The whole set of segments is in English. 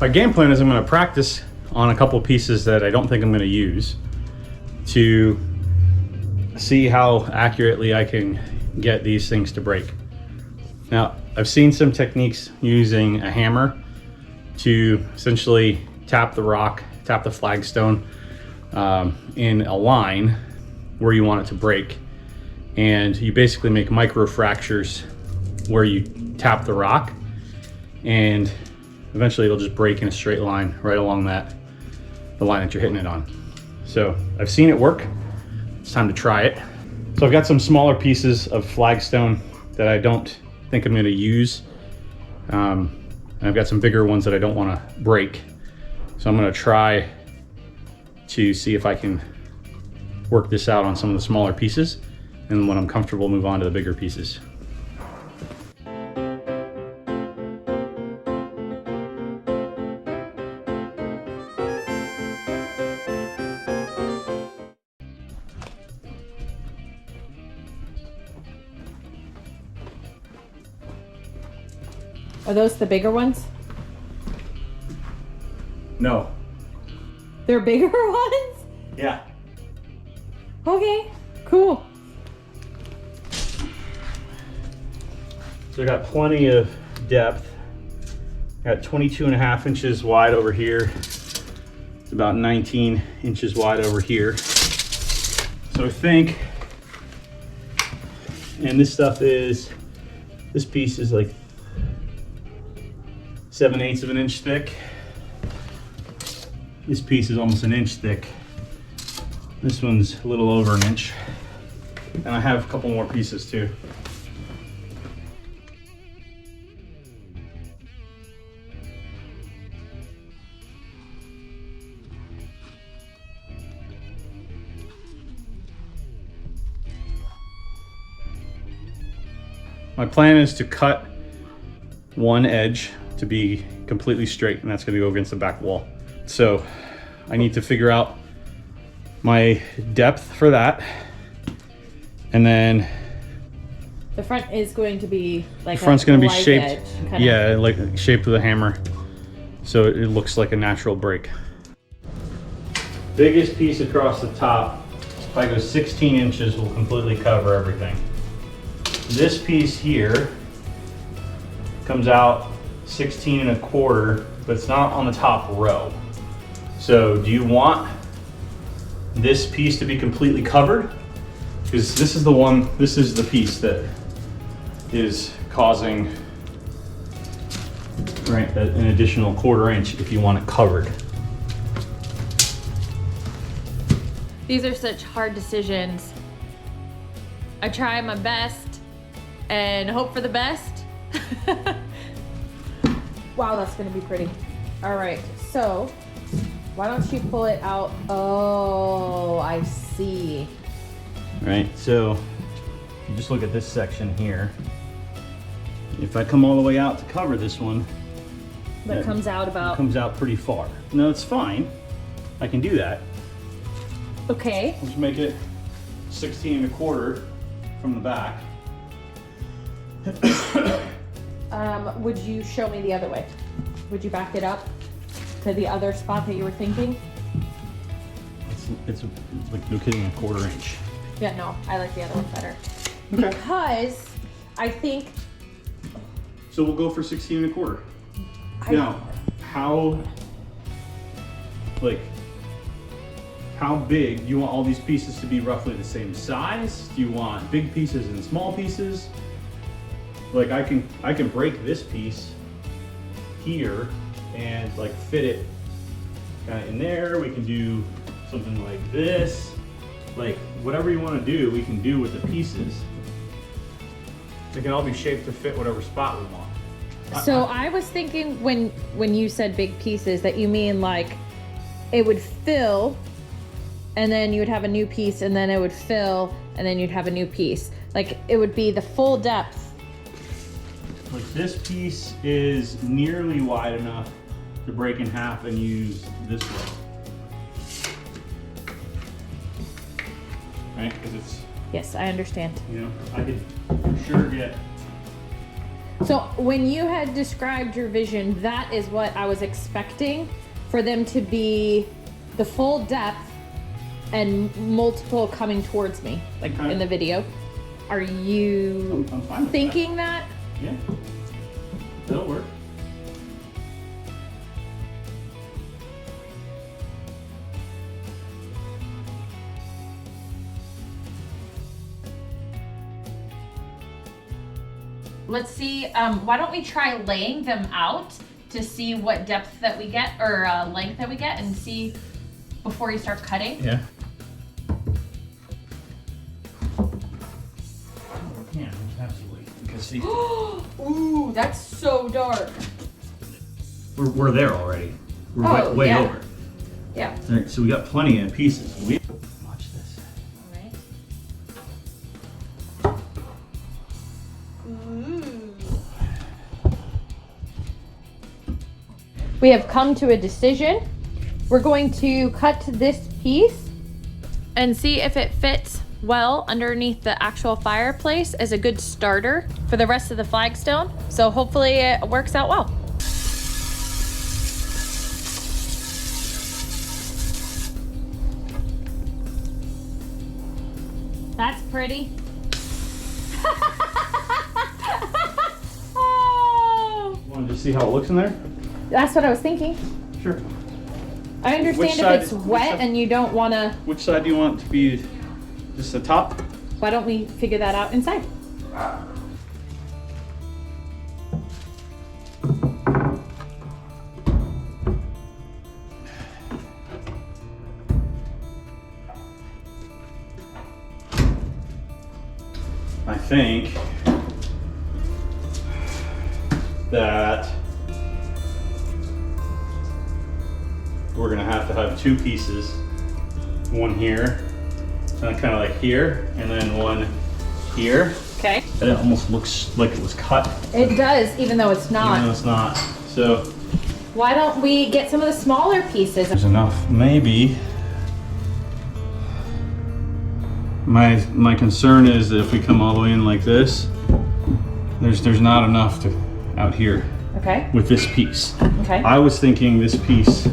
my game plan is I'm going to practice on a couple pieces that I don't think I'm going to use to see how accurately I can get these things to break. Now, I've seen some techniques using a hammer to essentially tap the rock, tap the flagstone in a line where you want it to break. And you basically make micro fractures where you tap the rock, and eventually it'll just break in a straight line right along the line that you're hitting it on. So I've seen it work. It's time to try it. So I've got some smaller pieces of flagstone that I don't think I'm going to use. And I've got some bigger ones that I don't want to break. So I'm going to try to see if I can work this out on some of the smaller pieces. And when I'm comfortable, move on to the bigger pieces. Are those the bigger ones? No. They're bigger ones? Yeah. Okay, cool. So I got plenty of depth. Got 22.5 inches wide over here. It's about 19 inches wide over here. So I think, and this piece is like 7/8 of an inch thick. This piece is almost an inch thick. This one's a little over an inch. And I have a couple more pieces too. My plan is to cut one edge to be completely straight, and that's going to go against the back wall. So I need to figure out my depth for that. And then the front is going to be like the front's going to be light shaped, edge, yeah, like shaped with a hammer. So it looks like a natural break. Biggest piece across the top, if I go 16 inches, will completely cover everything. This piece here comes out 16.25, but it's not on the top row. So do you want this piece to be completely covered? Because this is the piece that is causing, right, an additional 1/4 inch if you want it covered. These are such hard decisions. I try my best and hope for the best. Wow, that's gonna be pretty. All right, so why don't you pull it out? Oh, I see. Right, so you just look at this section here. If I come all the way out to cover this one, That comes out about. comes out pretty far. No, it's fine. I can do that. Okay. Let's make it 16.25 from the back. Would you show me the other way? Would you back it up to the other spot that you were thinking? It's like, no kidding, 1/4 inch. Yeah, no, I like the other one better. Okay. Because I think. So we'll go for 16.25. Now, how big? Do you want all these pieces to be roughly the same size? Do you want big pieces and small pieces? Like I can break this piece here and like fit it kind of in there. We can do something like this. Like whatever you want to do, we can do with the pieces. They can all be shaped to fit whatever spot we want. So I was thinking when you said big pieces that you mean like it would fill and then you would have a new piece and then it would fill and then you'd have a new piece. Like it would be the full depth. Like this piece is nearly wide enough to break in half and use this way. Right? Because it's, Yes, I understand. you know, I could for sure get So when you had described your vision, that is what I was expecting, for them to be the full depth and multiple coming towards me, like in the video. Are you I'm fine with thinking that? Yeah, that'll work. Let's see, why don't we try laying them out to see what depth that we get, or length that we get, and see before you start cutting? Yeah. Yeah, absolutely. You can see. Ooh, that's so dark. We're there already. We're way yeah. over. Yeah. All right, so we got plenty of pieces. Watch this. All right. Ooh. We have come to a decision. We're going to cut this piece and see if it fits well underneath the actual fireplace as a good starter for the rest of the flagstone. So hopefully it works out well. That's pretty. Oh, Want to just see how it looks in there? that's what I was thinking. Sure. I understand Which if side- it's which wet side- and you don't want to. Which side do you want it to be? Just the top? Why don't we figure that out inside? I think that we're gonna have to have two pieces, one here, and kind of like here, and then one here. Okay. And it almost looks like it was cut, It does, even though it's even though not. it's not. So Why don't we get some of the smaller pieces? there's enough. Maybe. My concern is that if we come all the way in like this, there's not enough to out here Okay. with this piece. Okay. I was thinking this piece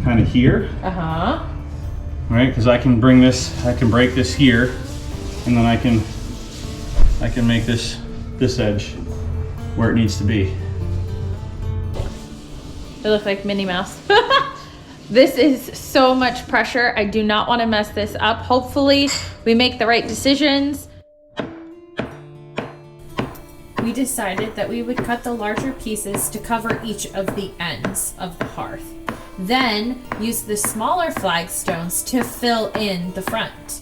kind of here, Uh-huh. right? Because I can break this here, and then I can make this edge where it needs to be. They look like Minnie Mouse. This is so much pressure. I do not want to mess this up. Hopefully we make the right decisions. We decided that we would cut the larger pieces to cover each of the ends of the hearth. Then use the smaller flagstones to fill in the front.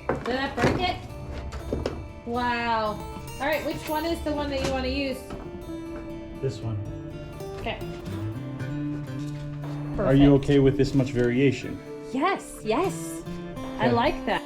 Did that break it? Wow. All right, which one is the one that you want to use? This one. Okay. Are you okay with this much variation? Yes, yes. I Okay. like that.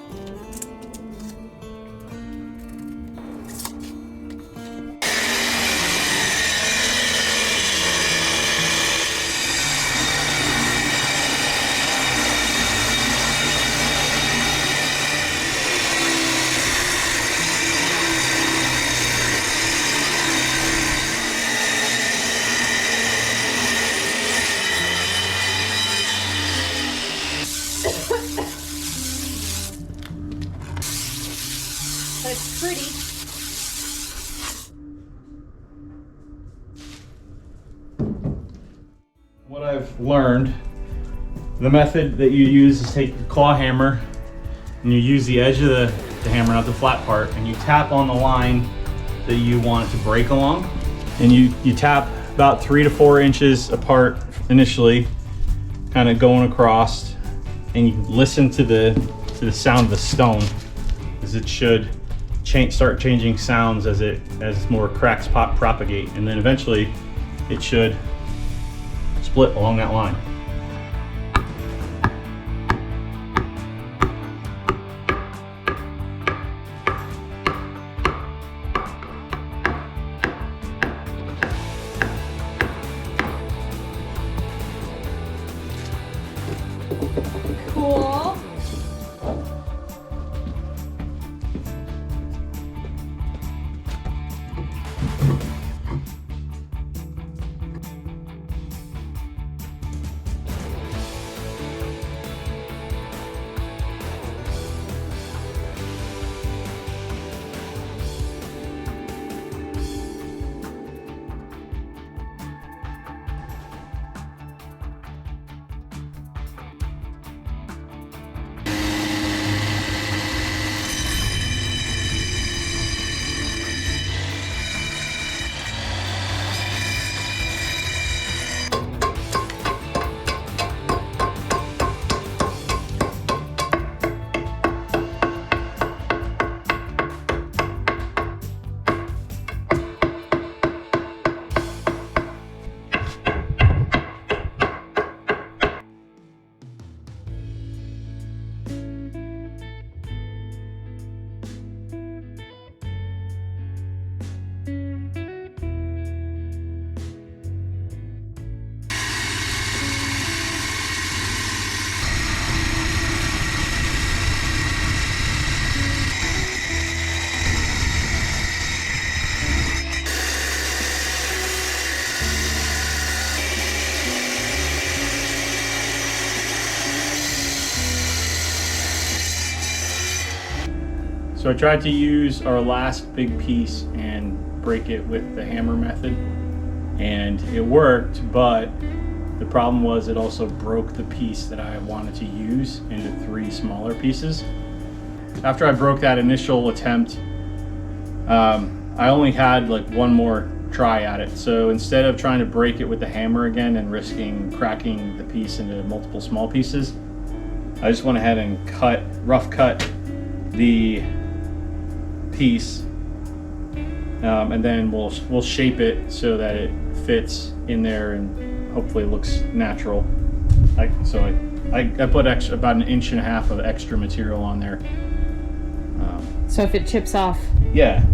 That's pretty. What I've learned, the method that you use is take your claw hammer and you use the edge of the hammer, not the flat part, and you tap on the line that you want it to break along. And you tap about 3 to 4 inches apart initially, kind of going across, and you listen to the sound of the stone, as it should start changing sounds as more cracks propagate, and then eventually it should split along that line. So I tried to use our last big piece and break it with the hammer method, and it worked, but the problem was it also broke the piece that I wanted to use into 3 smaller pieces. After I broke that initial attempt, I only had like one more try at it. So instead of trying to break it with the hammer again and risking cracking the piece into multiple small pieces, I just went ahead and rough cut the piece, and then we'll shape it so that it fits in there and hopefully looks natural. I put about 1.5 inches of extra material on there. So if it chips off. Yeah,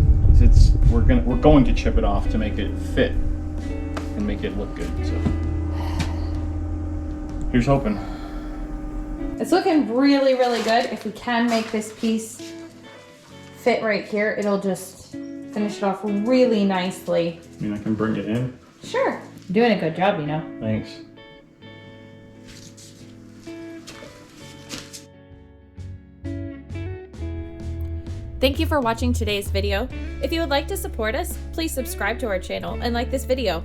we're going to chip it off to make it fit and make it look good. So here's hoping. It's looking really, really good. If we can make this piece fit right here, it'll just finish it off really nicely. I mean, I can bring it in. Sure. You're doing a good job, you know. Thanks. Thank you for watching today's video. If you would like to support us, please subscribe to our channel and like this video.